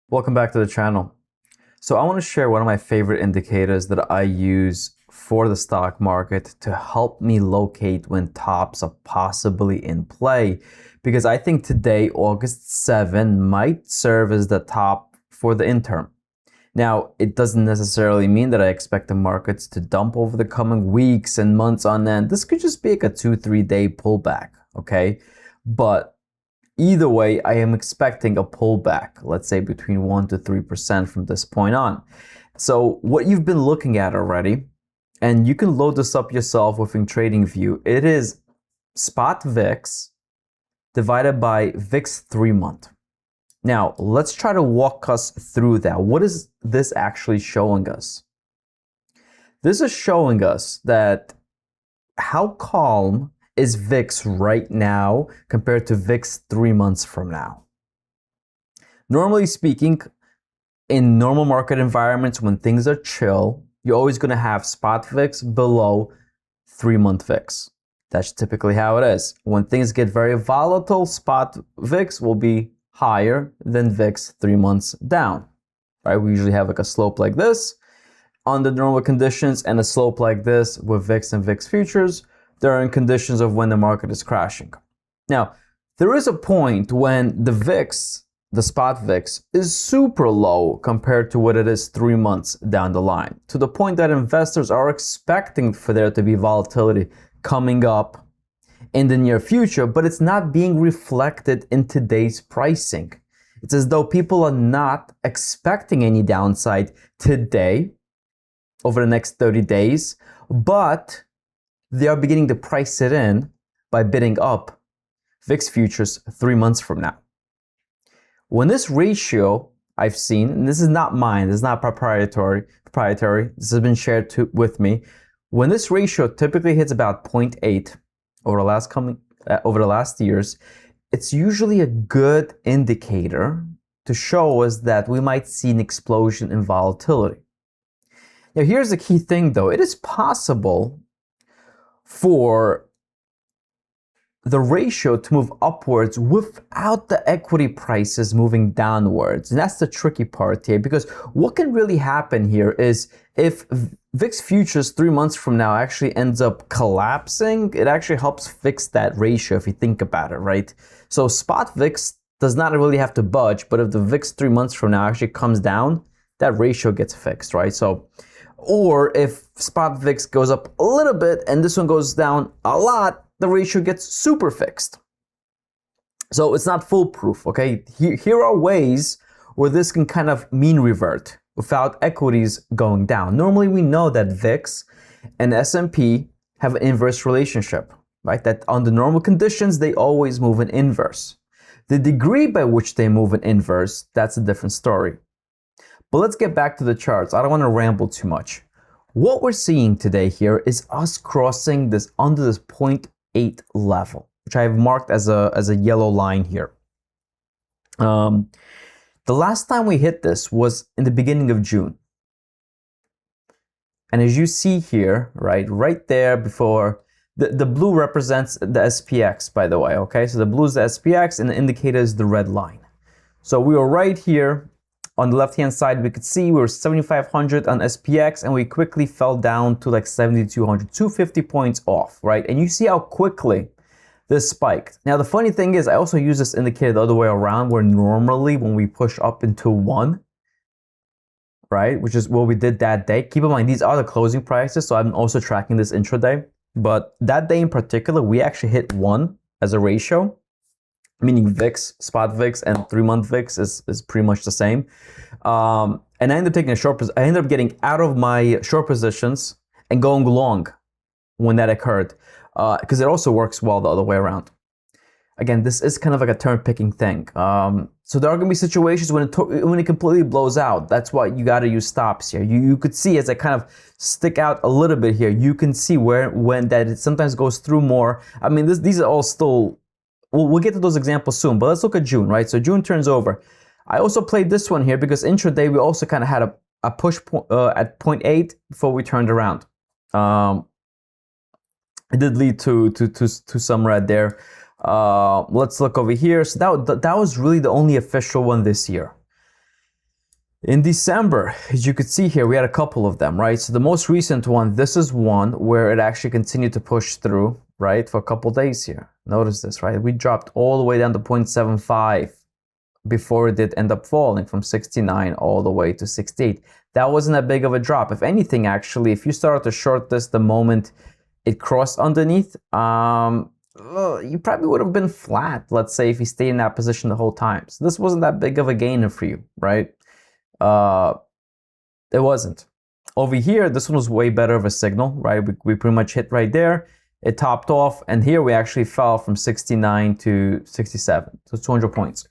Welcome back to the channel. So I want to share one of my favorite indicators that I use for the stock market to help me locate when tops are possibly in play. Because I think today, August 7, might serve as the top for the interim. Now, it doesn't necessarily mean that I expect the markets to dump over the coming weeks and months on end. This could just be like a 2-3 day pullback, okay? But either way, I am expecting a pullback, let's say between 1 to 3% from this point on. So what you've been looking at already, and you can load this up yourself within TradingView, it is spot VIX divided by VIX 3-month. Now, let's try to walk us through that. What is this actually showing us? This is showing us that how calm is VIX right now compared to VIX 3 months from now. Normally speaking, in normal market environments, when things are chill, you're always going to have spot VIX below 3-month VIX. That's typically how it is. When things get very volatile, spot VIX will be higher than VIX 3 months down. Right? We usually have like a slope like this under normal conditions and a slope like this with VIX and VIX futures. They're in conditions of when the market is crashing. Now, there is a point when the VIX, the spot VIX, is super low compared to what it is 3 months down the line, to the point that investors are expecting for there to be volatility coming up in the near future, but it's not being reflected in today's pricing. It's as though people are not expecting any downside today over the next 30 days, but they are beginning to price it in by bidding up VIX futures 3 months from now. When this ratio I've seen, and this is not mine, this is not proprietary, this has been shared with me. When this ratio typically hits about 0.8 over the last years, it's usually a good indicator to show us that we might see an explosion in volatility. Now, here's the key thing though. It is possible for the ratio to move upwards without the equity prices moving downwards. And that's the tricky part here, because what can really happen here is if VIX futures 3 months from now actually ends up collapsing, it actually helps fix that ratio if you think about it, right? So spot VIX does not really have to budge, but if the VIX 3 months from now actually comes down, that ratio gets fixed, right? So, or if spot VIX goes up a little bit and this one goes down a lot, the ratio gets super fixed. So it's not foolproof, okay? Here are ways where this can kind of mean revert without equities going down. Normally we know that VIX and S&P have an inverse relationship, right? That under normal conditions, they always move in inverse. The degree by which they move in inverse, that's a different story. But let's get back to the charts. I don't want to ramble too much. What we're seeing today here is us crossing this under this 0.8 level, which I have marked as a yellow line here. The last time we hit this was in the beginning of June. And as you see here, right there before, the blue represents the SPX, by the way, okay? So the blue is the SPX and the indicator is the red line. So we were right here. On the left-hand side, we could see we were 7,500 on SPX, and we quickly fell down to like 7,200, 250 points off, right? And you see how quickly this spiked. Now, the funny thing is, I also use this indicator the other way around, where normally when we push up into 1, right, which is what we did that day. Keep in mind, these are the closing prices, so I'm also tracking this intraday. But that day in particular, we actually hit 1 as a ratio, meaning VIX, spot VIX, and 3-month VIX is pretty much the same. And I ended up taking a short position. I ended up getting out of my short positions and going long when that occurred, because it also works well the other way around. Again, this is kind of like a turn-picking thing. So there are going to be situations when it completely blows out. That's why you got to use stops here. You could see as I kind of stick out a little bit here, you can see when that it sometimes goes through more. I mean, these are all still. We'll get to those examples soon, but let's look at June, right? So June turns over. I also played this one here because intraday we also kind of had a push at 0.8 before we turned around. It did lead to some red there. Let's look over here. So that was really the only official one this year. In December, as you could see here, we had a couple of them, right? So the most recent one, this is one where it actually continued to push through, right, for a couple days here. Notice this, right? We dropped all the way down to 0.75 before it did end up falling from 69 all the way to 68. That wasn't that big of a drop. If anything, actually, if you started to short this the moment it crossed underneath, you probably would have been flat, let's say, if you stayed in that position the whole time. So this wasn't that big of a gainer for you, right? It wasn't. Over here, this one was way better of a signal, right? We pretty much hit right there. It topped off, and here we actually fell from 69 to 67, so 200 points.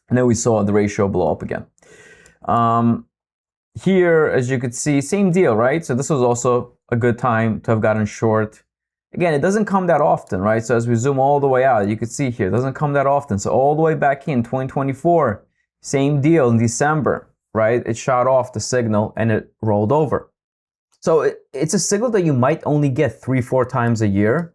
And then we saw the ratio blow up again. Here, as you could see, same deal, right? So this was also a good time to have gotten short. Again, it doesn't come that often, right? So as we zoom all the way out, you could see here, it doesn't come that often. So all the way back in 2024, same deal in December, right? It shot off the signal and it rolled over. So it's a signal that you might only get 3-4 times a year,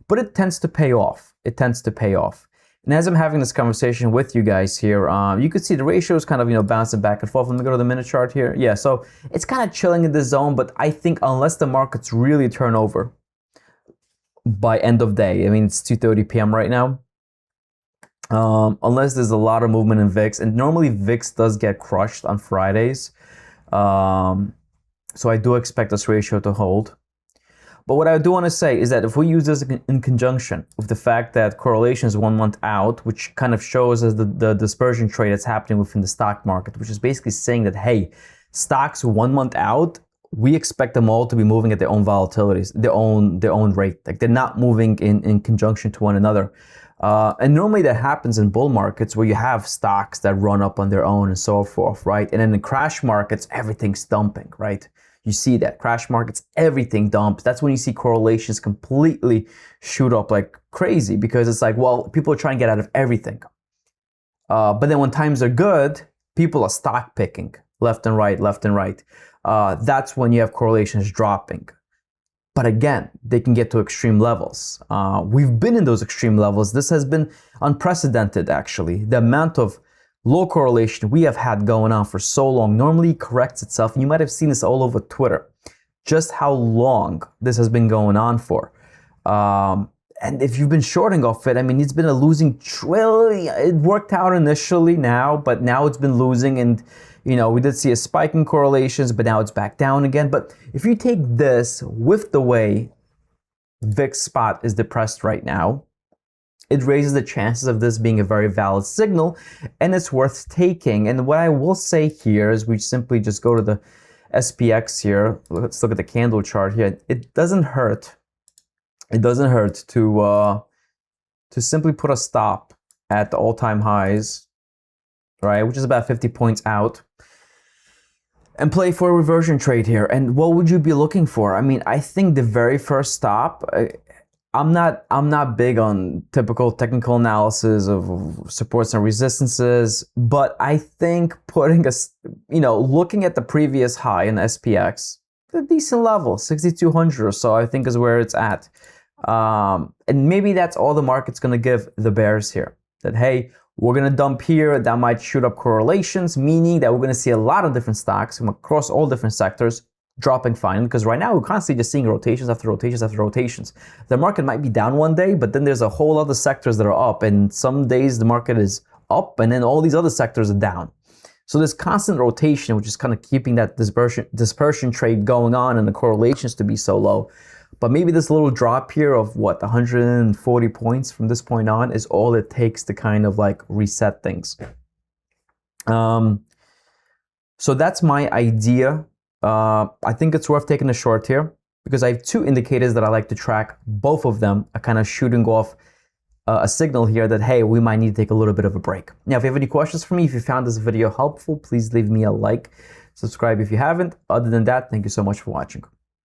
but it tends to pay off. It tends to pay off. And as I'm having this conversation with you guys here, you could see the ratio is kind of, bouncing back and forth. Let me go to the minute chart here. Yeah, so it's kind of chilling in this zone, but I think unless the markets really turn over by end of day, I mean, it's 2:30 p.m. right now, unless there's a lot of movement in VIX, and normally VIX does get crushed on Fridays. So I do expect this ratio to hold. But what I do want to say is that if we use this in conjunction with the fact that correlation is 1 month out, which kind of shows us the dispersion trade that's happening within the stock market, which is basically saying that, hey, stocks 1 month out, we expect them all to be moving at their own volatilities, their own rate. Like they're not moving in conjunction to one another. And normally that happens in bull markets where you have stocks that run up on their own and so forth, right? And then in crash markets, everything's dumping, right? You see that crash markets, everything dumps. That's when you see correlations completely shoot up like crazy, because it's like, well, people are trying to get out of everything. But then when times are good, people are stock picking left and right, left and right. That's when you have correlations dropping. But again, they can get to extreme levels. We've been in those extreme levels. This has been unprecedented, actually. The amount of low correlation we have had going on for so long normally corrects itself. And you might have seen this all over Twitter, just how long this has been going on for. And if you've been shorting off it, I mean, it's been a losing trillion. It worked out initially but now it's been losing. And, we did see a spike in correlations, but now it's back down again. But if you take this with the way VIX spot is depressed right now, it raises the chances of this being a very valid signal, and it's worth taking. And what I will say here is we simply just go to the SPX here. Let's look at the candle chart here. It doesn't hurt. It doesn't hurt to simply put a stop at the all-time highs, right, which is about 50 points out, and play for a reversion trade here. And what would you be looking for? I mean, I think the very first stop, I'm not big on typical technical analysis of supports and resistances, but I think putting looking at the previous high in the SPX, a decent level, 6,200 or so, I think is where it's at. And maybe that's all the market's going to give the bears here. That, hey, we're going to dump here. That might shoot up correlations, meaning that we're going to see a lot of different stocks from across all different sectors dropping fine, because right now we're constantly just seeing rotations after rotations after rotations. The market might be down one day, but then there's a whole other sectors that are up, and some days the market is up and then all these other sectors are down. So there's constant rotation, which is kind of keeping that dispersion trade going on and the correlations to be so low. But maybe this little drop here of 140 points from this point on is all it takes to kind of like reset things. So that's my idea. I think it's worth taking a short here because I have two indicators that I like to track. Both of them are kind of shooting off a signal here that, hey, we might need to take a little bit of a break. Now, if you have any questions for me, if you found this video helpful, please leave me a like, subscribe if you haven't. Other than that, thank you so much for watching.